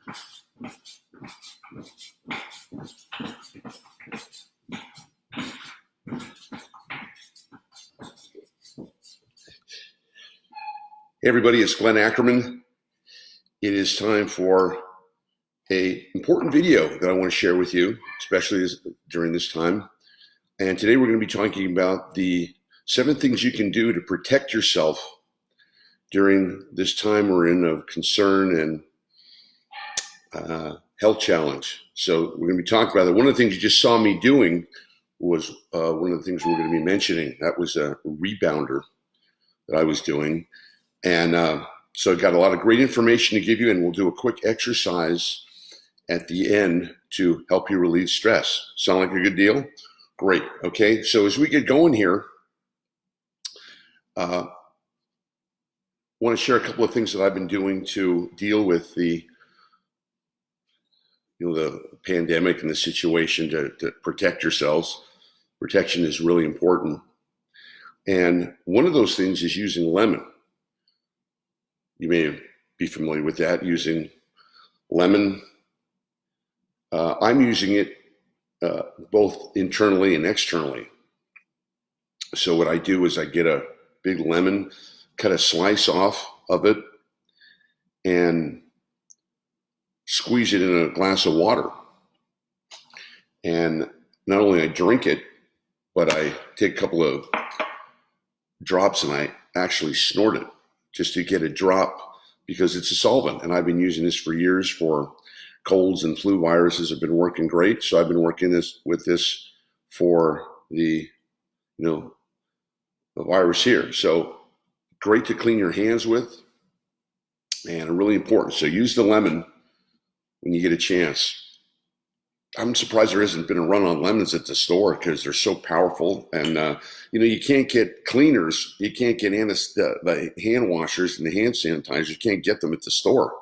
Hey everybody, it's Glenn Ackerman. It is time for an important video that I want to share with you, especially during this time. And today we're going to be talking about the 7 things you can do to protect yourself during this time we're in of concern and health challenge. So we're going to be talking about it. One of the things you just saw me doing was one of the things we're going to be mentioning. That was a rebounder that I was doing. And so I've got a lot of great information to give you, and we'll do a quick exercise at the end to help you relieve stress. Sound like a good deal? Great. Okay, so as we get going here, I want to share a couple of things that I've been doing to deal with the pandemic and the situation to protect yourselves. Protection is really important. And one of those things is using lemon. You may be familiar with that, using lemon. I'm using it both internally and externally. So what I do is I get a big lemon, cut a slice off of it, and squeeze it in a glass of water. And not only I drink it, but I take a couple of drops and I actually snort it, just to get a drop, because it's a solvent. And I've been using this for years for colds and flu viruses. Have been working great. So I've been working with this for the virus here. So great to clean your hands with, and really important. So use the lemon when you get a chance. I'm surprised there hasn't been a run on lemons at the store, because they're so powerful. And you can't get cleaners, you can't get the hand washers and the hand sanitizers. You can't get them at the store.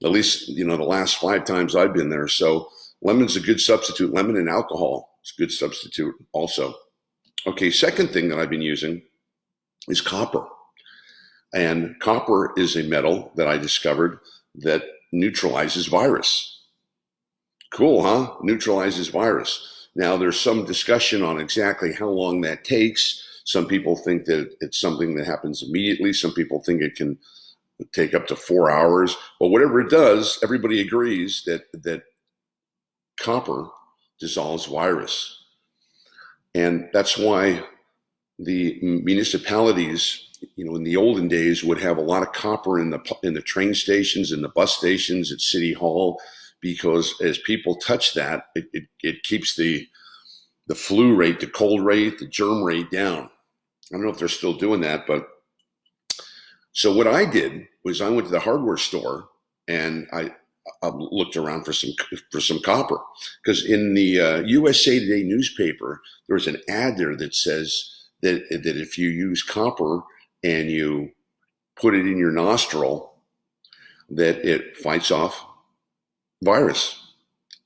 At least the last 5 times I've been there. So lemon's a good substitute. Lemon and alcohol is a good substitute also. Okay, second thing that I've been using is copper. And copper is a metal that I discovered that neutralizes virus. Cool, huh? Neutralizes virus. Now, there's some discussion on exactly how long that takes. Some people think that it's something that happens immediately. Some people think it can take up to 4 hours. But whatever it does, everybody agrees that copper dissolves virus. And that's why the municipalities, in the olden days, would have a lot of copper in the train stations, in the bus stations, at City Hall, because as people touch that, it keeps the flu rate, the cold rate, the germ rate down. I don't know if they're still doing that, but so what I did was I went to the hardware store and I looked around for some copper, because in the USA Today newspaper, there was an ad there that says that if you use copper and you put it in your nostril, that it fights off virus.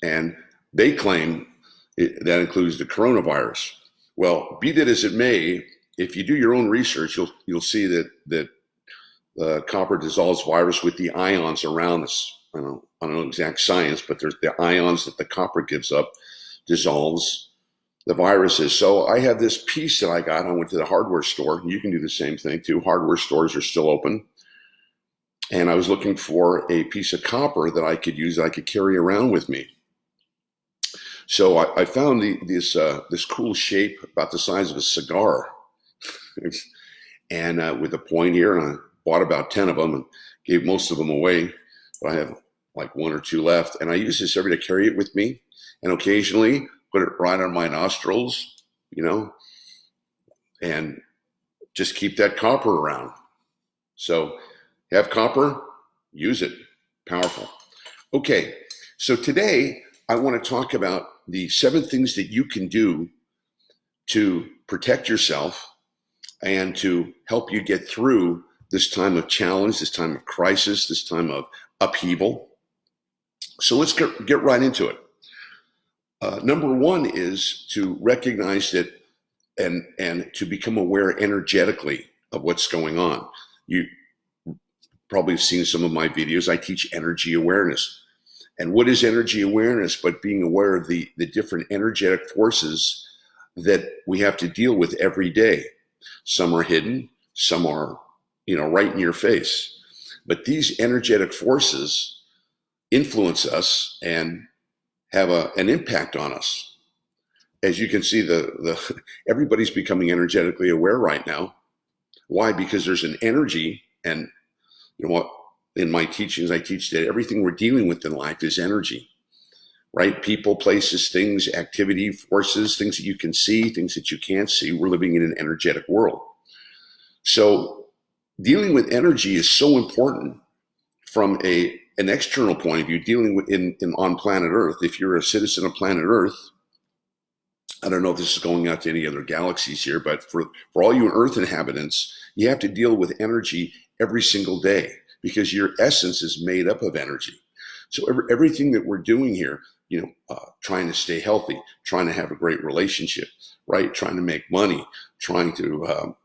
And they claim that includes the coronavirus. Well, be that as it may, if you do your own research, you'll see that copper dissolves virus with the ions around us. I don't know exact science, but there's the ions that the copper gives up dissolves the viruses. So I have this piece that I got. I went to the hardware store. You can do the same thing too. Hardware stores are still open. And I was looking for a piece of copper that I could use, that I could carry around with me. So I found this cool shape about the size of a cigar, and with a point here, and I bought about 10 of them and gave most of them away. But I have like 1 or 2 left, and I use this to carry it with me, and occasionally put it right on my nostrils, and just keep that copper around. So have copper, use it. Powerful. Okay, so today I want to talk about the 7 things that you can do to protect yourself and to help you get through this time of challenge, this time of crisis, this time of upheaval. So let's get right into it. Number 1 is to recognize that and to become aware energetically of what's going on. probably have seen some of my videos. I teach energy awareness. And what is energy awareness but being aware of the different energetic forces that we have to deal with every day? Some are hidden, some are, right in your face. But these energetic forces influence us and have an impact on us. As you can see, everybody's becoming energetically aware right now. Why? Because there's an energy, and you know what? In my teachings, I teach that everything we're dealing with in life is energy, right? People, places, things, activity, forces, things that you can see, things that you can't see. We're living in an energetic world. So dealing with energy is so important from an external point of view, dealing with on planet Earth. If you're a citizen of planet Earth, I don't know if this is going out to any other galaxies here, but for all you Earth inhabitants, you have to deal with energy every single day because your essence is made up of energy. So everything that we're doing here, trying to stay healthy, trying to have a great relationship, right? Trying to make money, trying to,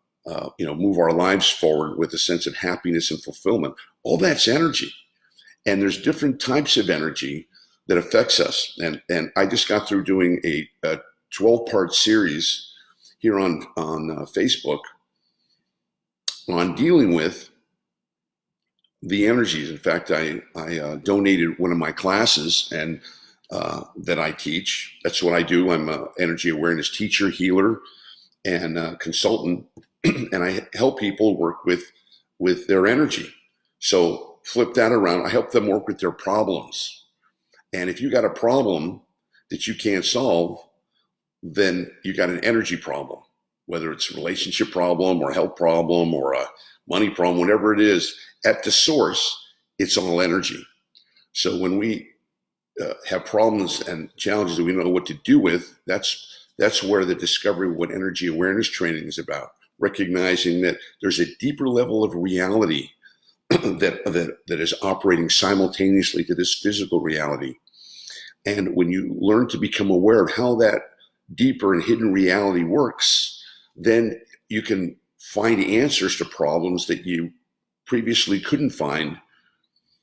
move our lives forward with a sense of happiness and fulfillment. All that's energy. And there's different types of energy that affects us. And I just got through doing a 12-part series here on Facebook on dealing with the energies. In fact, I donated one of my classes and that I teach. That's what I do. I'm an energy awareness teacher, healer, and consultant, and I help people work with their energy. So flip that around. I help them work with their problems. And if you got a problem that you can't solve, then you got an energy problem, whether it's a relationship problem or a health problem or a money problem, whatever it is. At the source, it's all energy. So when we have problems and challenges that we don't know what to do with, that's where the discovery of what energy awareness training is about. Recognizing that there's a deeper level of reality that is operating simultaneously to this physical reality. And when you learn to become aware of how that deeper and hidden reality works, then you can find answers to problems that you previously couldn't find,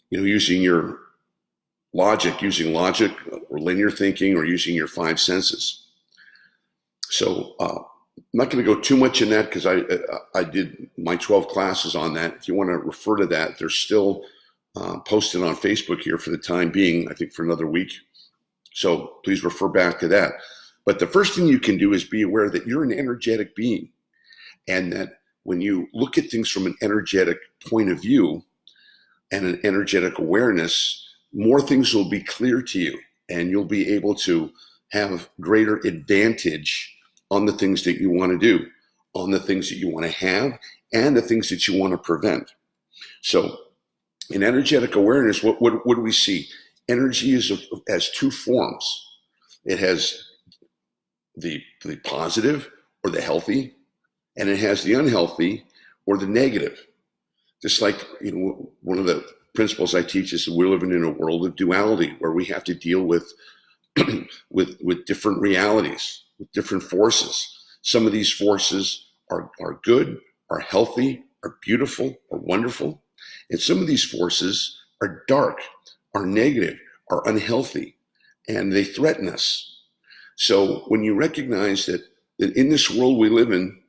using your logic, or linear thinking, or using your five senses. So I'm not going to go too much in that because I did my 12 classes on that. If you want to refer to that, they're still posted on Facebook here for the time being, I think for another week. So please refer back to that. But the first thing you can do is be aware that you're an energetic being, and that when you look at things from an energetic point of view and an energetic awareness, more things will be clear to you, and you'll be able to have greater advantage on the things that you want to do, on the things that you want to have, and the things that you want to prevent. So in energetic awareness, what do we see? Energy has two forms. It has the positive or the healthy, and it has the unhealthy or the negative. Just like, one of the principles I teach is that we're living in a world of duality where we have to deal with with different realities, with different forces. Some of these forces are good, are healthy, are beautiful, are wonderful. And some of these forces are dark, are negative, are unhealthy, and they threaten us. So when you recognize that in this world we live in,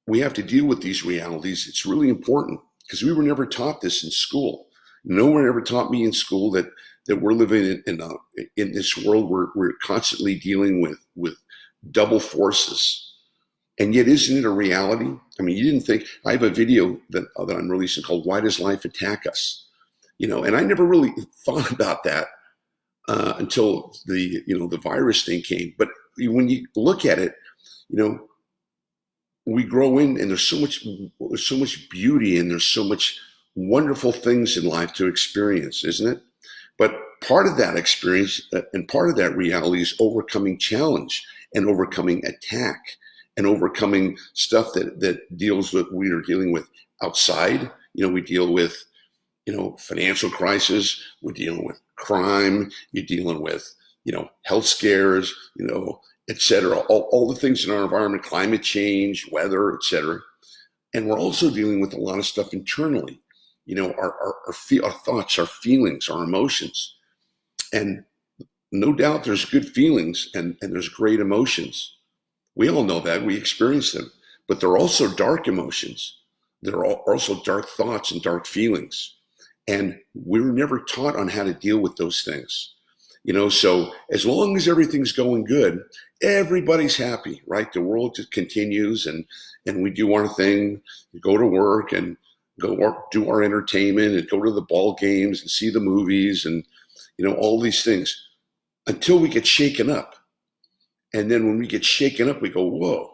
we have to deal with these realities, it's really important because we were never taught this in school. No one ever taught me in school that we're living in this world where we're constantly dealing with double forces. And yet, isn't it a reality? I mean, you didn't think, I have a video that I'm releasing called Why Does Life Attack Us? And I never really thought about that until the virus thing came. But when you look at it, we grow in, and there's so much beauty, and there's so much wonderful things in life to experience, isn't it? But part of that experience and part of that reality is overcoming challenge and overcoming attack and overcoming stuff that deals with we are dealing with outside. We deal with financial crisis. We're dealing with crime. You're dealing with health scares. Et cetera. All the things in our environment, climate change, weather, et cetera. And we're also dealing with a lot of stuff internally. our thoughts, our feelings, our emotions. And no doubt there's good feelings and there's great emotions. We all know that. We experience them. But there are also dark emotions. There are also dark thoughts and dark feelings. And we're never taught on how to deal with those things. So as long as everything's going good, everybody's happy, right? The world just continues and we do our thing, go to work and do our entertainment and go to the ball games and see the movies and, all these things until we get shaken up. And then when we get shaken up, we go, whoa,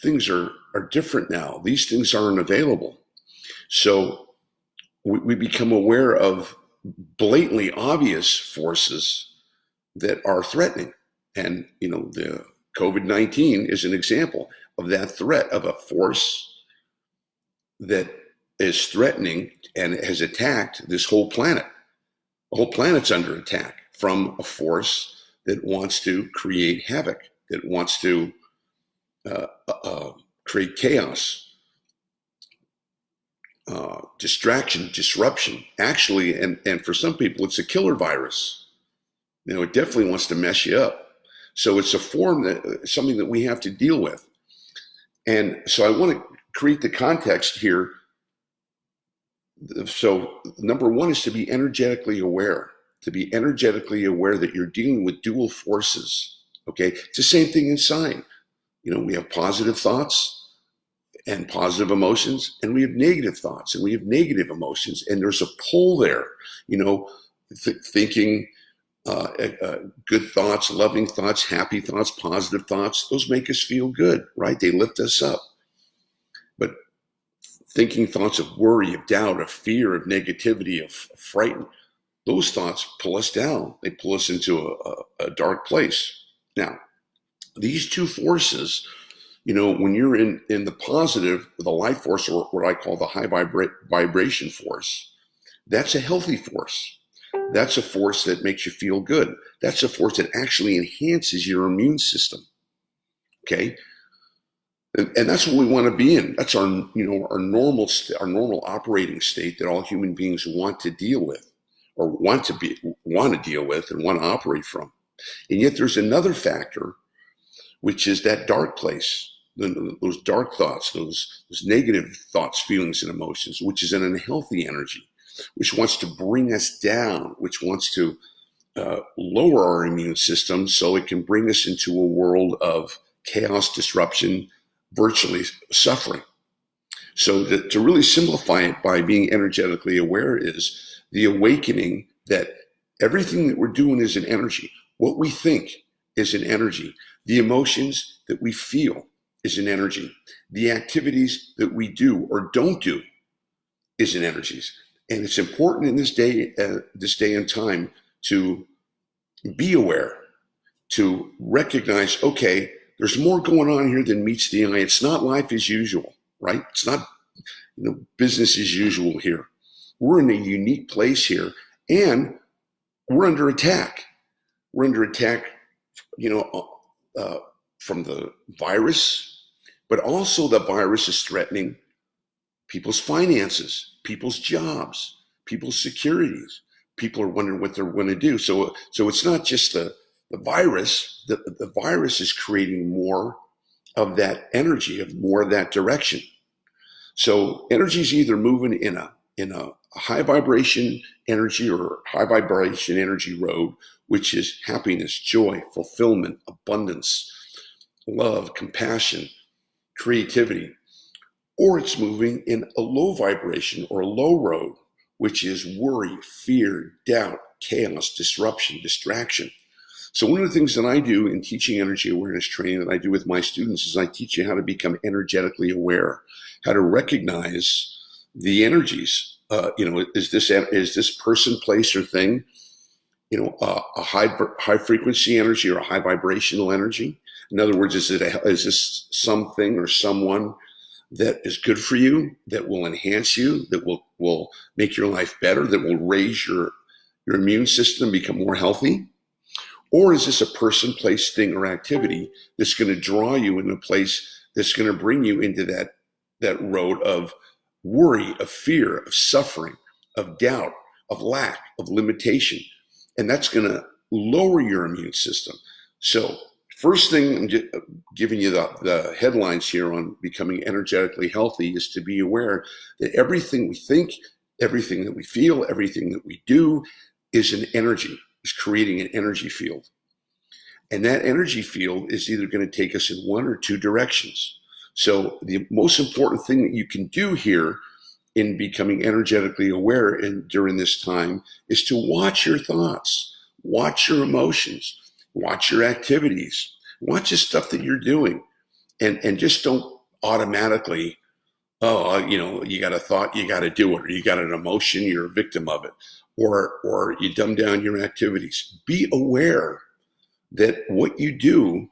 things are different now. These things aren't available. So we become aware of blatantly obvious forces that are threatening. And, the COVID-19 is an example of that threat, of a force that is threatening and has attacked this whole planet. The whole planet's under attack from a force that wants to create havoc, that wants to create chaos, distraction, disruption. Actually, and for some people, it's a killer virus. It definitely wants to mess you up. So it's a form something that we have to deal with. And so I want to create the context here. So number one is to be energetically aware. To be energetically aware that you're dealing with dual forces. Okay, it's the same thing inside. We have positive thoughts and positive emotions, and we have negative thoughts and we have negative emotions, and there's a pull there. Thinking good thoughts, loving thoughts, happy thoughts, positive thoughts. Those make us feel good, right? They lift us up. But thinking thoughts of worry, of doubt, of fear, of negativity, of fright, those thoughts pull us down. They pull us into a dark place. Now, these two forces, when you're in the positive, the life force, or what I call the high vibration force, that's a healthy force. That's a force that makes you feel good. That's a force that actually enhances your immune system. Okay. And that's what we want to be in. That's our normal operating state that all human beings want to deal with, or want to deal with and want to operate from. And yet there's another factor, which is that dark place, those dark thoughts, those negative thoughts, feelings, and emotions, which is an unhealthy energy, which wants to bring us down, which wants to lower our immune system so it can bring us into a world of chaos, disruption, virtually suffering. So to really simplify it by being energetically aware is the awakening that everything that we're doing is an energy. What we think is an energy. The emotions that we feel is an energy. The activities that we do or don't do is an energy. And it's important in this day and time to be aware, to recognize, okay, there's more going on here than meets the eye. It's not life as usual, right? It's not business as usual here. We're in a unique place here, and we're under attack. We're under attack, from the virus, but also the virus is threatening people's finances, people's jobs, people's securities. People are wondering what they're going to do. So it's not just the virus. The virus is creating more of that energy, of more of that direction. So energy is either moving in a high vibration energy or high vibration energy road, which is happiness, joy, fulfillment, abundance, love, compassion, creativity, or it's moving in a low vibration or a low road, which is worry, fear, doubt, chaos, disruption, distraction. So one of the things that I do in teaching energy awareness training that I do with my students is I teach you how to become energetically aware, how to recognize the energies. Is this person, place, or thing, a high frequency energy or a high vibrational energy? In other words, is this something or someone that is good for you, that will enhance you, that will make your life better, that will raise your immune system, become more healthy? Or is this a person, place, thing, or activity that's going to draw you in a place that's going to bring you into that road of worry, of fear, of suffering, of doubt, of lack, of limitation. And that's going to lower your immune system. So first thing, I'm just giving you the headlines here on becoming energetically healthy, is to be aware that everything we think, everything that we feel, everything that we do is an energy, is creating an energy field. And that energy field is either going to take us in one or two directions. So the most important thing that you can do here in becoming energetically aware and during this time is to watch your thoughts, watch your emotions, watch your activities, watch the stuff that you're doing, and just don't automatically, you got a thought, you got to do it, or you got an emotion, you're a victim of it, or you dumb down your activities. Be aware that what you do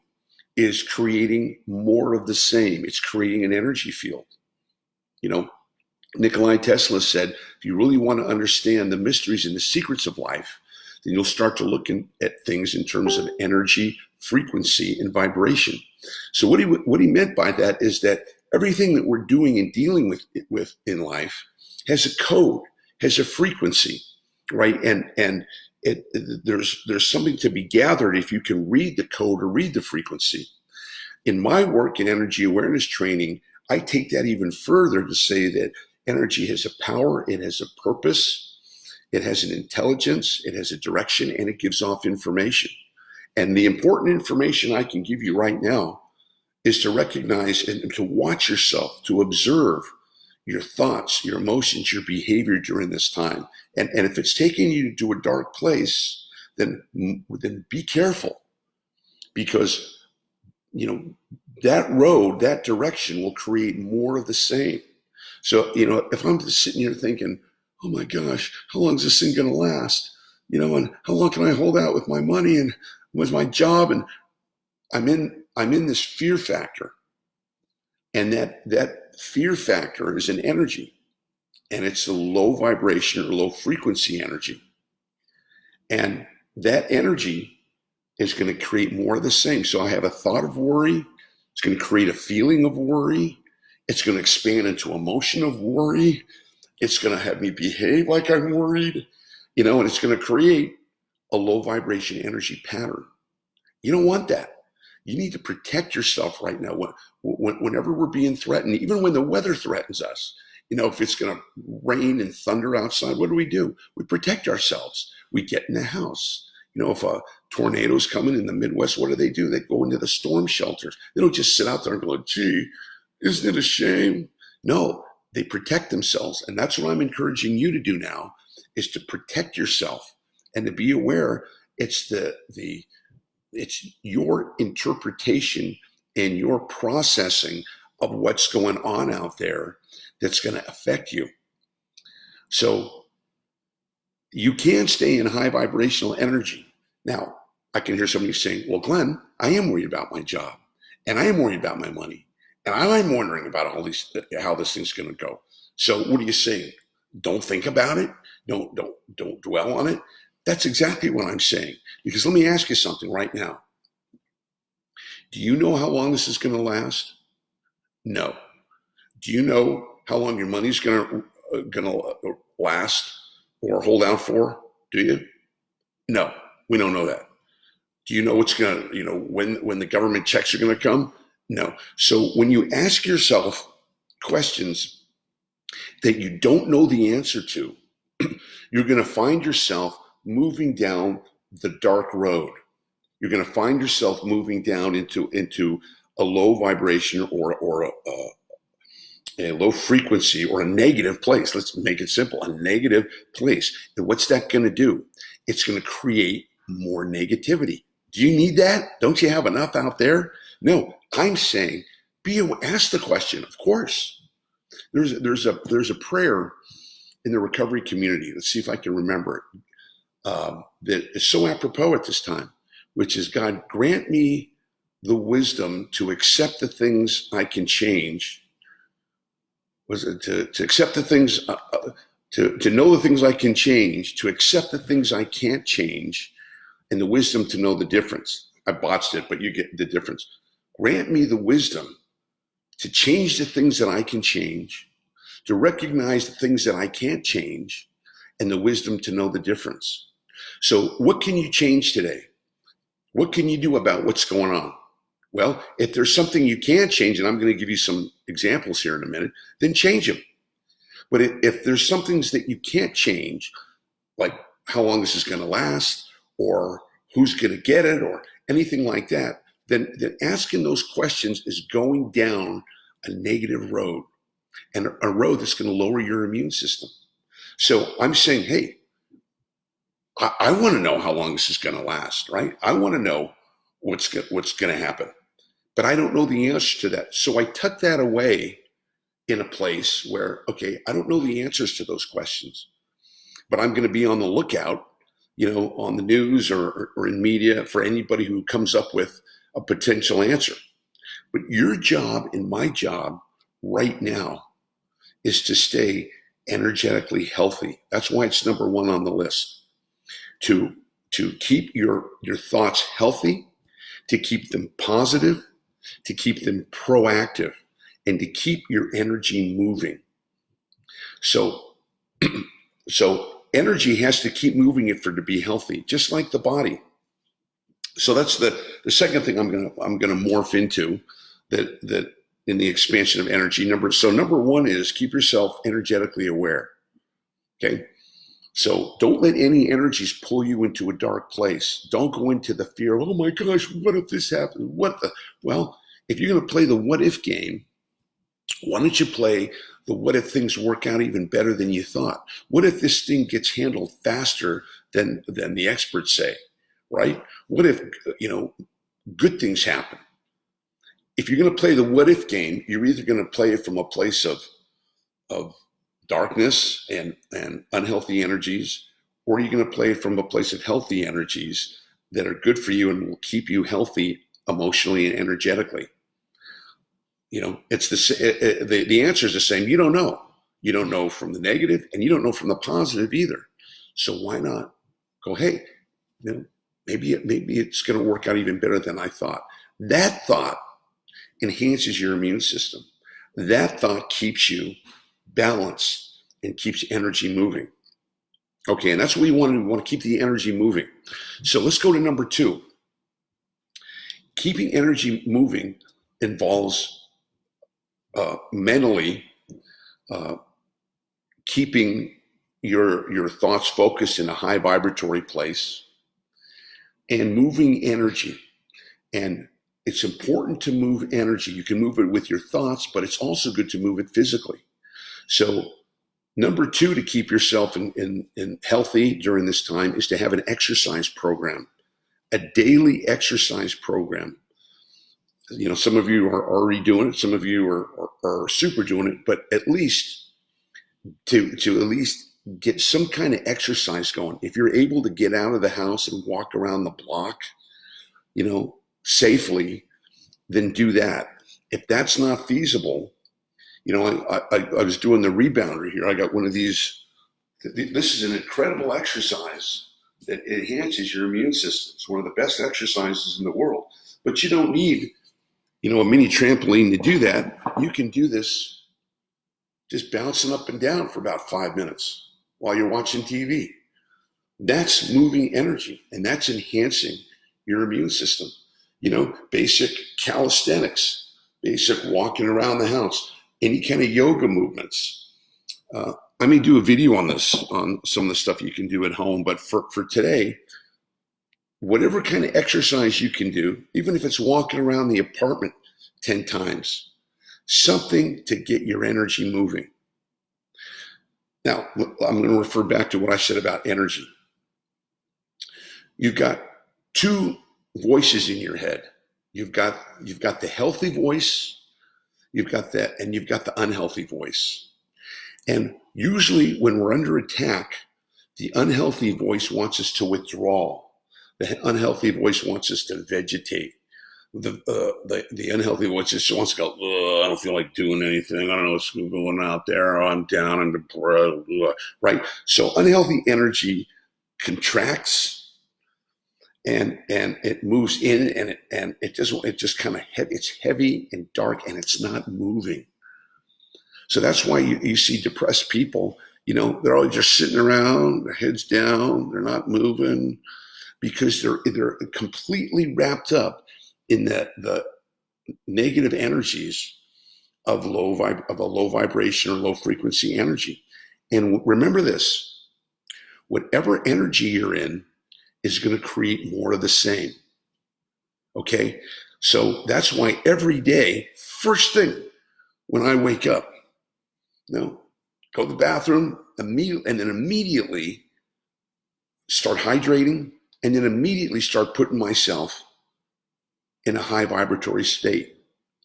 is creating more of the same. It's creating an energy field. Nikola Tesla said, if you really want to understand the mysteries and the secrets of life, then you'll start to look at things in terms of energy, frequency, and vibration. So what he meant by that is that everything that we're doing and dealing with in life has a code, has a frequency, right? And there's something to be gathered if you can read the code or read the frequency. In my work in energy awareness training, I take that even further to say that energy has a power, it has a purpose, it has an intelligence, it has a direction, and it gives off information. And the important information I can give you right now is to recognize and to watch yourself, to observe your thoughts, your emotions, your behavior during this time. And if it's taking you to a dark place, then be careful, because that road, that direction will create more of the same. So, if I'm just sitting here thinking, oh my gosh, how long is this thing going to last? And how long can I hold out with my money and with my job? And I'm in this fear factor. And that fear factor is an energy, and it's a low vibration or low frequency energy. And that energy is going to create more of the same. So I have a thought of worry. It's going to create a feeling of worry. It's going to expand into emotion of worry. It's going to have me behave like I'm worried, and it's going to create a low vibration energy pattern. You don't want that. You need to protect yourself right now. Whenever we're being threatened, even when the weather threatens us, if it's going to rain and thunder outside, what do? We protect ourselves. We get in the house. If a tornado's coming in the Midwest, what do? They go into the storm shelters. They don't just sit out there and go, gee, isn't it a shame? No, they protect themselves. And that's what I'm encouraging you to do now, is to protect yourself and to be aware it's it's your interpretation and your processing of what's going on out there that's going to affect you. So you can stay in high vibrational energy. Now, I can hear somebody saying, well, Glenn, I am worried about my job, and I am worried about my money, and I'm wondering about how this thing's going to go. So what are you saying? Don't think about it. Don't dwell on it. That's exactly what I'm saying. Because let me ask you something right now. Do you know how long this is going to last? No. Do you know how long your money's going to last or hold out for? Do you? No, we don't know that. Do you know what's going to, when the government checks are going to come? No. So when you ask yourself questions that you don't know the answer to, you're going to find yourself moving down the dark road. You're going to find yourself moving down into a low vibration or a low frequency or a negative place. Let's make it simple, a negative place. And what's that going to do? It's going to create more negativity. Do you need that? Don't you have enough out there? No, I'm saying ask the question. Of course, there's a prayer in the recovery community. Let's see if I can remember it. That is so apropos at this time, which is, God, grant me the wisdom to accept the things I can change. Was it to accept the things, to know the things I can change, to accept the things I can't change, and the wisdom to know the difference. I botched it, but you get the difference. Grant me the wisdom to change the things that I can change, to recognize the things that I can't change and the wisdom to know the difference. So what can you change today? What can you do about what's going on? Well, if there's something you can change, and I'm going to give you some examples here in a minute, then change them. But if there's some things that you can't change, like how long this is going to last, or who's going to get it, or anything like that, then asking those questions is going down a negative road, and a road that's going to lower your immune system. So I'm saying, hey, I want to know how long this is going to last, right? I want to know what's going to happen, but I don't know the answer to that. So I tuck that away in a place where, okay, I don't know the answers to those questions, but I'm going to be on the lookout, on the news or in media for anybody who comes up with a potential answer. But your job and my job right now is to stay energetically healthy. That's why it's number one on the list. To keep your thoughts healthy, to keep them positive, to keep them proactive, and to keep your energy moving. So energy has to keep moving it for it to be healthy, just like the body. So that's the second thing I'm gonna morph into that in the expansion of energy. Number one is keep yourself energetically aware. Okay. So don't let any energies pull you into a dark place. Don't go into the fear, oh my gosh, what if this happens? Well, if you're going to play the what if game, why don't you play the what if things work out even better than you thought? What if this thing gets handled faster than the experts say, right? What if, good things happen? If you're going to play the what if game, you're either going to play it from a place of darkness and unhealthy energies, or you're going to play it from a place of healthy energies that are good for you and will keep you healthy emotionally and energetically. It's the answer is the same. You don't know. You don't know from the negative, and you don't know from the positive either. So why not go, hey, maybe it's going to work out even better than I thought. That thought enhances your immune system. That thought keeps you balanced and keeps energy moving. Okay, and that's what we want to do. We want to keep the energy moving. So let's go to number two. Keeping energy moving involves mentally keeping your thoughts focused in a high vibratory place and moving energy. And it's important to move energy. You can move it with your thoughts, but it's also good to move it physically. So number two, to keep yourself in healthy during this time, is to have an exercise program, a daily exercise program. Some of you are already doing it. Some of you are super doing it, but at least to at least get some kind of exercise going. If you're able to get out of the house and walk around the block, safely, then do that. If that's not feasible, I was doing the rebounder here. I got one of these. This is an incredible exercise that enhances your immune system. It's one of the best exercises in the world. But you don't need, a mini trampoline to do that. You can do this just bouncing up and down for about 5 minutes while you're watching TV. That's moving energy, and that's enhancing your immune system. Basic calisthenics, basic walking around the house, any kind of yoga movements. I may do a video on this, on some of the stuff you can do at home, but for today, whatever kind of exercise you can do, even if it's walking around the apartment 10 times, something to get your energy moving. Now, I'm going to refer back to what I said about energy. You've got two voices in your head. You've got the healthy voice, you've got that, and you've got the unhealthy voice. And usually when we're under attack, the unhealthy voice wants us to withdraw. The unhealthy voice wants us to vegetate. The unhealthy voice just wants to go, I don't feel like doing anything. I don't know what's going out there. I'm down and depressed, right? So unhealthy energy contracts and it moves in and it just kind of heavy. It's heavy and dark and it's not moving. So that's why you see depressed people, they're all just sitting around, their heads down, they're not moving, because they're completely wrapped up in the negative energies of of a low vibration or low frequency energy. And remember this, whatever energy you're in is going to create more of the same. Okay? So that's why every day, first thing when I wake up, go to the bathroom, and then immediately start hydrating, and then immediately start putting myself in a high vibratory state.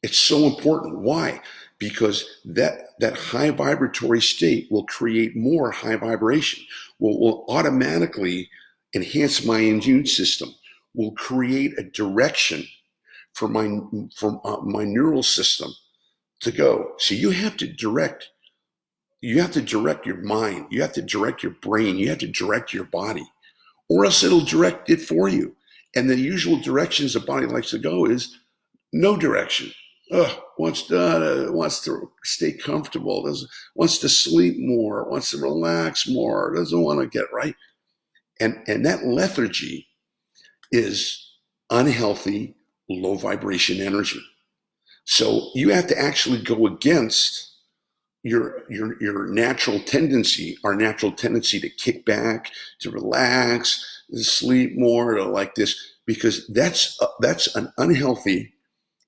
It's so important. Why? Because that high vibratory state will create more high vibration, will automatically enhance my immune system, will create a direction for my neural system to go. So you have to direct your mind, you have to direct your brain, you have to direct your body, or else it'll direct it for you. And the usual directions the body likes to go is no direction. Wants to stay comfortable, wants to sleep more, wants to relax more, doesn't want to get right. And that lethargy is unhealthy, low vibration energy. So you have to actually go against your natural tendency, our natural tendency to kick back, to relax, to sleep more, to like this, because that's an unhealthy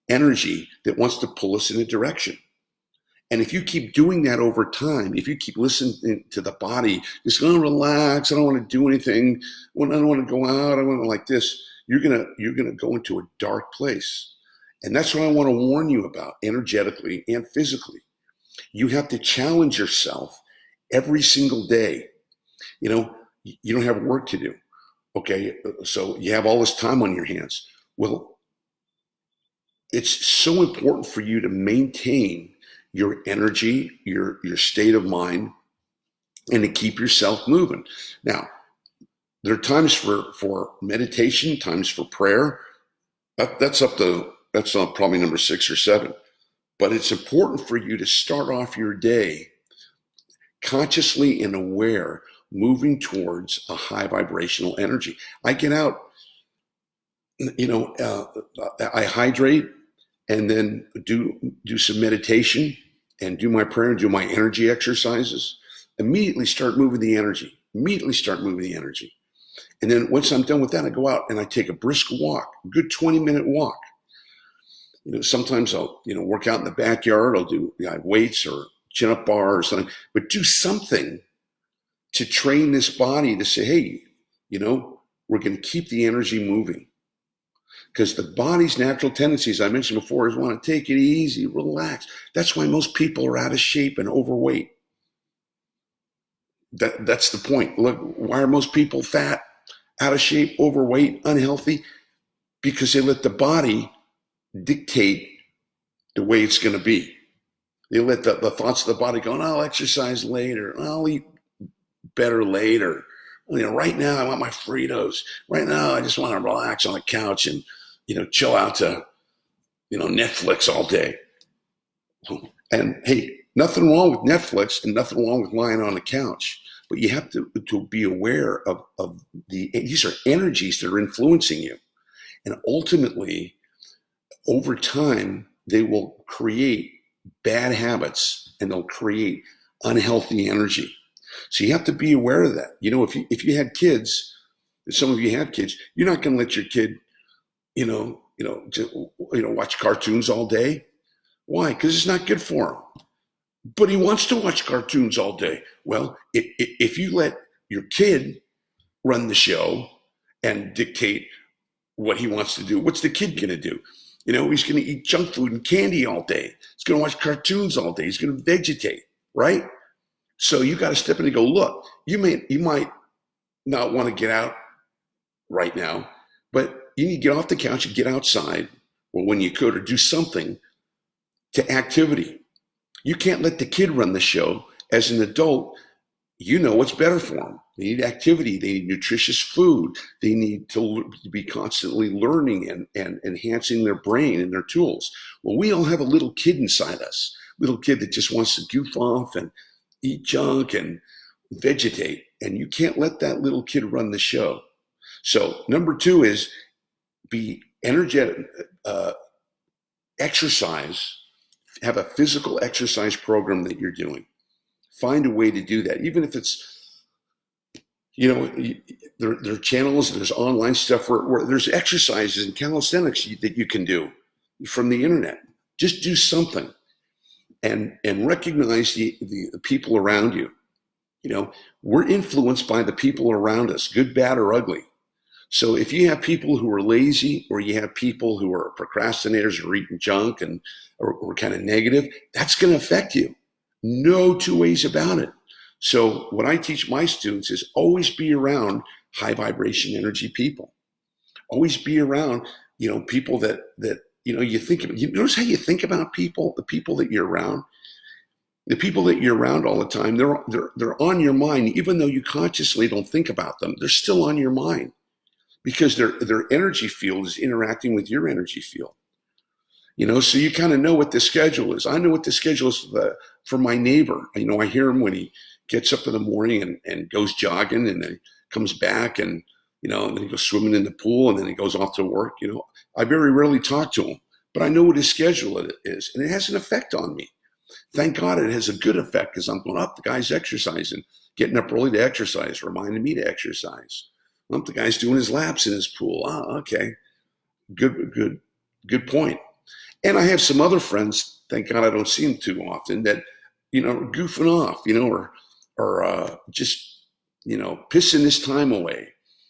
energy that wants to pull us in a direction. And if you keep doing that over time, if you keep listening to the body, just going to relax, I don't want to do anything, I don't want to go out, I want to like this, you're gonna go into a dark place. And that's what I want to warn you about, energetically and physically. You have to challenge yourself every single day. You don't have work to do. Okay, so you have all this time on your hands. Well, it's so important for you to maintain your energy, your state of mind, and to keep yourself moving. Now, there are times for meditation, times for prayer. That's probably number 6 or 7. But it's important for you to start off your day consciously and aware, moving towards a high vibrational energy. I get out, I hydrate, and then do some meditation, and do my prayer, and do my energy exercises. Immediately start moving the energy. And then once I'm done with that, I go out and I take a brisk walk, a good 20-minute walk. Sometimes I'll, work out in the backyard. I'll do weights or chin-up bar or something, but do something to train this body to say, hey, we're going to keep the energy moving. Because the body's natural tendencies, I mentioned before, is want to take it easy, relax. That's why most people are out of shape and overweight. That's the point. Look, why are most people fat, out of shape, overweight, unhealthy? Because they let the body dictate the way it's going to be. They let the thoughts of the body go, I'll exercise later, I'll eat better later. Right now I want my Fritos. Right now I just want to relax on the couch and, chill out to, Netflix all day. And hey, nothing wrong with Netflix and nothing wrong with lying on the couch. But you have to be aware of these are energies that are influencing you. And ultimately, over time, they will create bad habits and they'll create unhealthy energy. So you have to be aware of that. If you had kids, some of you have kids, you're not going to let your kid, watch cartoons all day. Why? Because it's not good for him. But he wants to watch cartoons all day. Well, if you let your kid run the show and dictate what he wants to do, what's the kid going to do? He's going to eat junk food and candy all day. He's going to watch cartoons all day. He's going to vegetate, right? So you got to step in and go, look, you might not want to get out right now, but you need to get off the couch and get outside, or when you could, or do something to activity. You can't let the kid run the show. As an adult, you know what's better for them. They need activity. They need nutritious food. They need to be constantly learning and enhancing their brain and their tools. Well, we all have a little kid inside us. little kid that just wants to goof off and eat junk and vegetate. And you can't let that little kid run the show. So number 2 is be energetic, exercise, have a physical exercise program that you're doing. Find a way to do that, even if it's, there are channels, there's online stuff where there's exercises and calisthenics that you can do from the internet. Just do something and recognize the people around you. We're influenced by the people around us, good, bad, or ugly. So if you have people who are lazy, or you have people who are procrastinators or eating junk or kind of negative, that's going to affect you. No two ways about it. So what I teach my students is always be around high vibration energy people. Always be around, people that you think about. You notice how you think about people, the people that you're around. The people that you're around all the time, they're on your mind, even though you consciously don't think about them. They're still on your mind because their energy field is interacting with your energy field. So you kind of know what the schedule is. I know what the schedule is for my neighbor. I hear him when he gets up in the morning and goes jogging, and then comes back and then he goes swimming in the pool, and then he goes off to work. I very rarely talk to him, but I know what his schedule is, and it has an effect on me. Thank God it has a good effect, because I'm going, the guy's exercising, getting up early to exercise, reminding me to exercise. The guy's doing his laps in his pool. Okay. Good point. And I have some other friends, thank God I don't see them too often, that, are goofing off, or just, pissing his time away.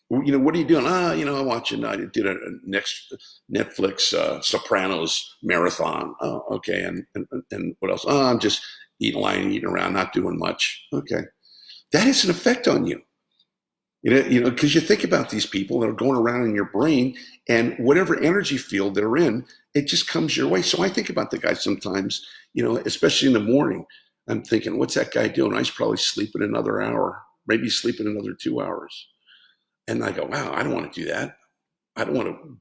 What are you doing? I'm watching, I did a next Netflix Sopranos marathon. Oh, okay. And what else? I'm just eating around, not doing much. Okay. That has an effect on you. Because you think about these people that are going around in your brain, and whatever energy field they're in, it just comes your way. So I think about the guy sometimes, especially in the morning. I'm thinking, what's that guy doing? He's probably sleeping another hour, maybe sleeping another 2 hours. And I go, wow, I don't want to do that. I don't want to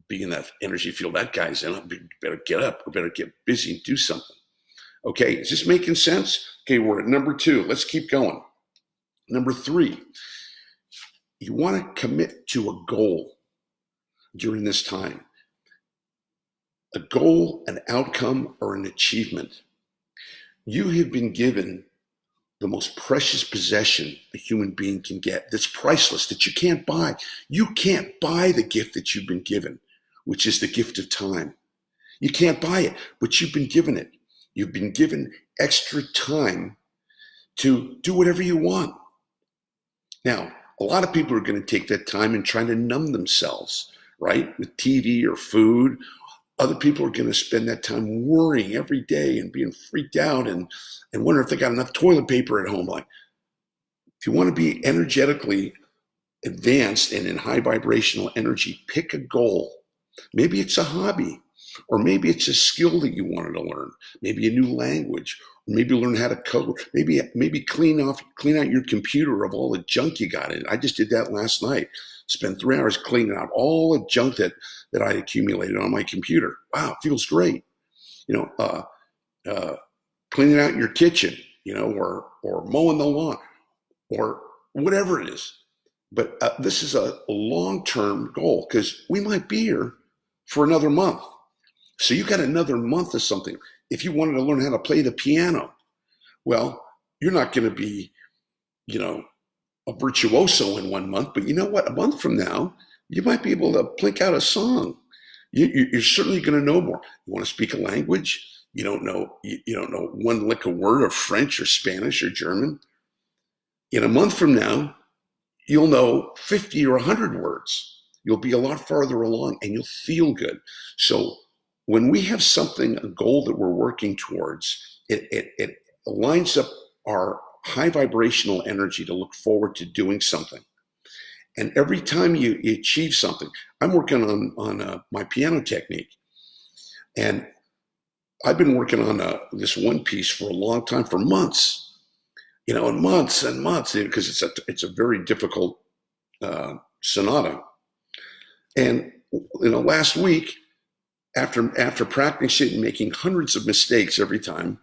be in that energy field that guy's in. I better get up, or better get busy and do something. Okay, is this making sense? Okay, we're at number 2. Let's keep going. Number 3. You want to commit to a goal during this time. A goal, an outcome, or an achievement. You have been given the most precious possession a human being can get, that's priceless, that you can't buy. You can't buy the gift that you've been given, which is the gift of time. You can't buy it, but you've been given it. You've been given extra time to do whatever you want. Now, a lot of people are going to take that time and try to numb themselves, right? With TV or food. Other people are going to spend that time worrying every day and being freaked out and wonder if they got enough toilet paper at home. Like, if you want to be energetically advanced and in high vibrational energy, pick a goal. Maybe it's a hobby, or maybe it's a skill that you wanted to learn. Maybe a new language. Maybe learn how to code. Maybe clean out your computer of all the junk you got in it. I just did that last night. Spent 3 hours cleaning out all the junk that I accumulated on my computer. Wow, it feels great. Cleaning out your kitchen, or mowing the lawn, or whatever it is. But this is a long-term goal, because we might be here for another month. So you got another month of something. If you wanted to learn how to play the piano, well, you're not going to be, a virtuoso in 1 month, but you know what? A month from now, you might be able to plink out a song. You're certainly going to know more. You want to speak a language? You don't know one lick of word of French or Spanish or German. In a month from now, you'll know 50 or 100 words. You'll be a lot farther along, and you'll feel good. So when we have something, a goal that we're working towards, it lines up our high vibrational energy to look forward to doing something. And every time you achieve something, I'm working on my piano technique. And I've been working on this one piece for a long time, for months, and months and months, because it's a very difficult sonata. And last week, after practicing and making hundreds of mistakes every time,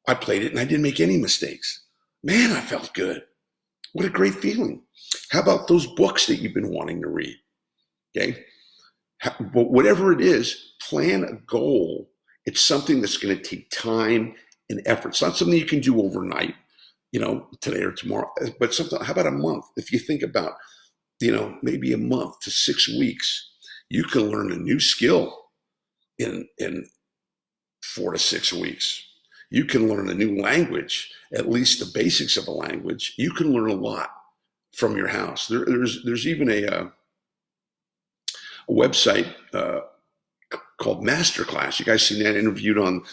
I played it and I didn't make any mistakes. Man, I felt good. What a great feeling. How about those books that you've been wanting to read? Okay. But whatever it is, plan a goal. It's something that's going to take time and effort. It's not something you can do overnight, today or tomorrow, but something, how about a month? If you think about, maybe a month to 6 weeks, you can learn a new skill in 4 to 6 weeks. You can learn a new language, at least the basics of a language. You can learn a lot from your house. There's even a website called Masterclass. You guys seen that interviewed on,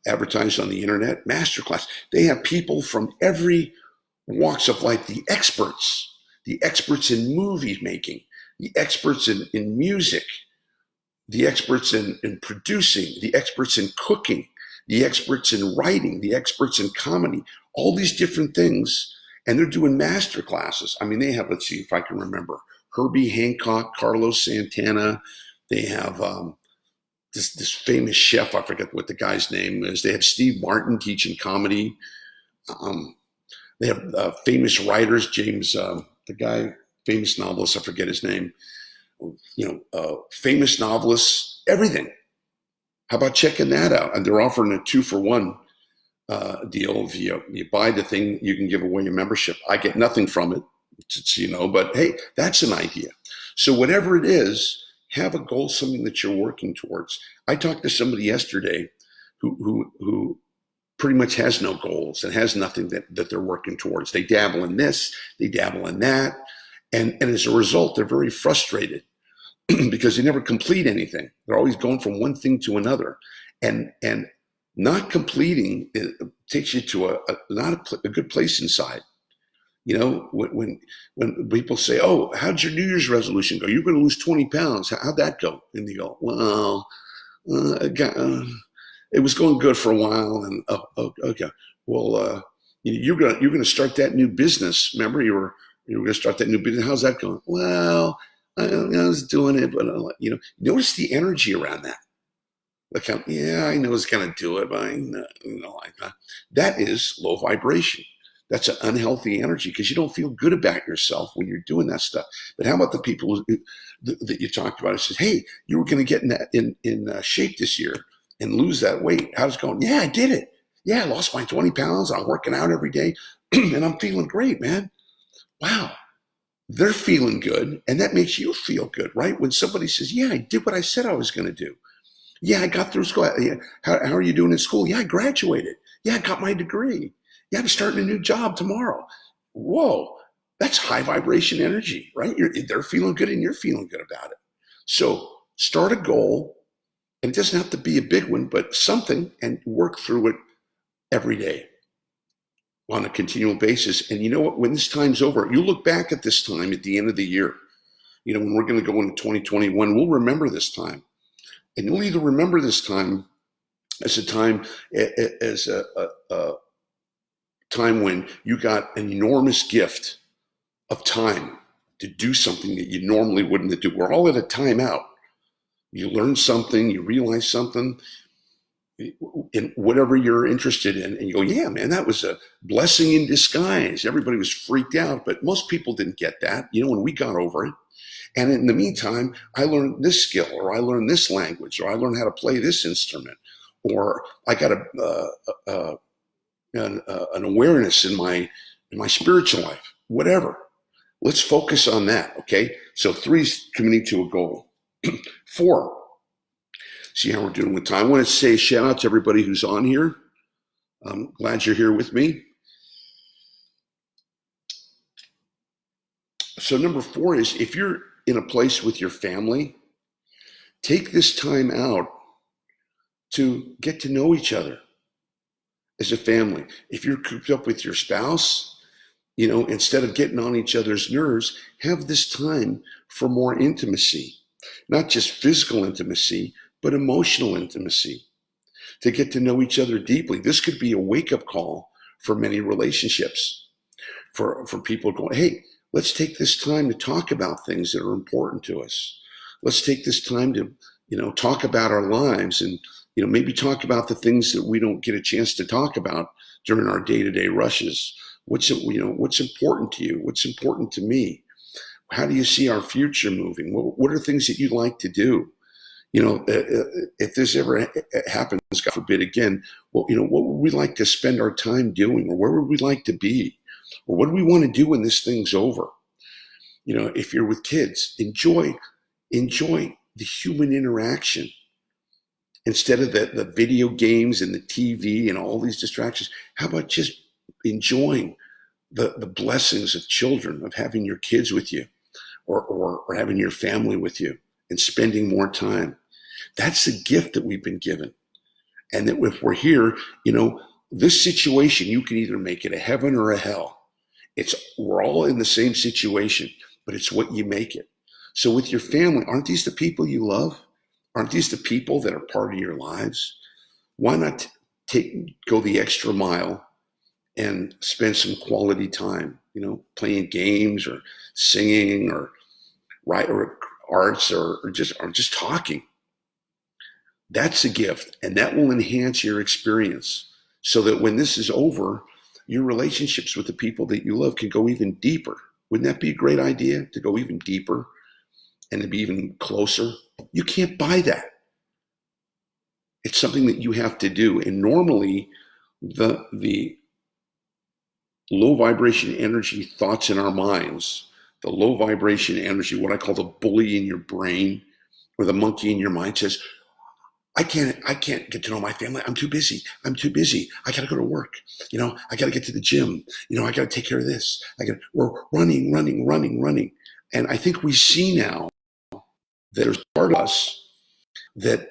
advertised on the internet? Masterclass. They have people from every walks of life, the experts in movie making, the experts in music, the experts in producing, the experts in cooking, the experts in writing, the experts in comedy, all these different things. And they're doing master classes. I mean, they have, let's see if I can remember, Herbie Hancock, Carlos Santana. They have this famous chef. I forget what the guy's name is. They have Steve Martin teaching comedy. They have famous writers, James, the guy, famous novelist, I forget his name. Famous novelists, everything. How about checking that out? And they're offering a 2-for-1 deal. If you buy the thing, you can give away a membership. I get nothing from it, but hey, that's an idea. So whatever it is, have a goal, something that you're working towards. I talked to somebody yesterday who pretty much has no goals and has nothing that they're working towards. They dabble in this, they dabble in that. And as a result, they're very frustrated because they never complete anything. They're always going from one thing to another. And not completing it takes you to not a good place inside. When people say, "Oh, how'd your New Year's resolution go? You're going to lose 20 pounds. How'd that go?" And they go, "Well, it was going good for a while." And okay, well, you're going to start that new business. Remember, you were going to start that new business. How's that going? Well, I was doing it, but notice the energy around that. Like, I know it's going to do it, but like that. That is low vibration. That's an unhealthy energy because you don't feel good about yourself when you're doing that stuff. But how about the people that you talked about? It says, "Hey, you were going to get in shape this year and lose that weight. How's it going?" "Yeah, I did it. Yeah, I lost my 20 pounds. I'm working out every day and I'm feeling great, man." Wow. They're feeling good. And that makes you feel good, right? When somebody says, "Yeah, I did what I said I was going to do. Yeah, I got through school. Yeah, how are you doing in school?" "Yeah, I graduated. Yeah, I got my degree. Yeah, I'm starting a new job tomorrow." Whoa, that's high vibration energy, right? They're feeling good and you're feeling good about it. So start a goal, and it doesn't have to be a big one, but something, and work through it every day on a continual basis. And you know what? When this time's over, you look back at this time at the end of the year. When we're going to go into 2021, we'll remember this time. And you'll either remember this time as a time, as a time when you got an enormous gift of time to do something that you normally wouldn't do. We're all at a timeout. You learn something, you realize something in whatever you're interested in, and you go, "Yeah, man, that was a blessing in disguise." Everybody was freaked out, but most people didn't get that, when we got over it. And in the meantime, I learned this skill, or I learned this language, or I learned how to play this instrument, or I got an awareness in my spiritual life, whatever. Let's focus on that, okay? So 3 is committing to a goal. 4, see how we're doing with time. I want to say a shout out to everybody who's on here. I'm glad you're here with me. So number 4 is, if you're in a place with your family, take this time out to get to know each other as a family. If you're cooped up with your spouse, instead of getting on each other's nerves, have this time for more intimacy, not just physical intimacy, but emotional intimacy, to get to know each other deeply. This could be a wake-up call for many relationships, for people going, "Hey, let's take this time to talk about things that are important to us. Let's take this time to, talk about our lives and maybe talk about the things that we don't get a chance to talk about during our day-to-day rushes. What's important to you? What's important to me? How do you see our future moving? What are things that you'd like to do? If this ever happens, God forbid, again, what would we like to spend our time doing, or where would we like to be, or what do we want to do when this thing's over? If you're with kids, enjoy the human interaction instead of the video games and the TV and all these distractions. How about just enjoying the blessings of children, of having your kids with you, or having your family with you, and spending more time? That's the gift that we've been given. And that if we're here, this situation, you can either make it a heaven or a hell. We're all in the same situation, but it's what you make it. So with your family, aren't these the people you love? Aren't these the people that are part of your lives? Why not go the extra mile and spend some quality time, playing games or singing or arts or just talking? That's a gift, and that will enhance your experience so that when this is over, your relationships with the people that you love can go even deeper. Wouldn't that be a great idea, to go even deeper and to be even closer? You can't buy that. It's something that you have to do. And normally the low vibration energy thoughts in our minds, the low vibration energy, what I call the bully in your brain or the monkey in your mind, says, I can't get to know my family. I'm too busy. I got to go to work. I got to get to the gym. I got to take care of this. We're running. And I think we see now that there's part of us that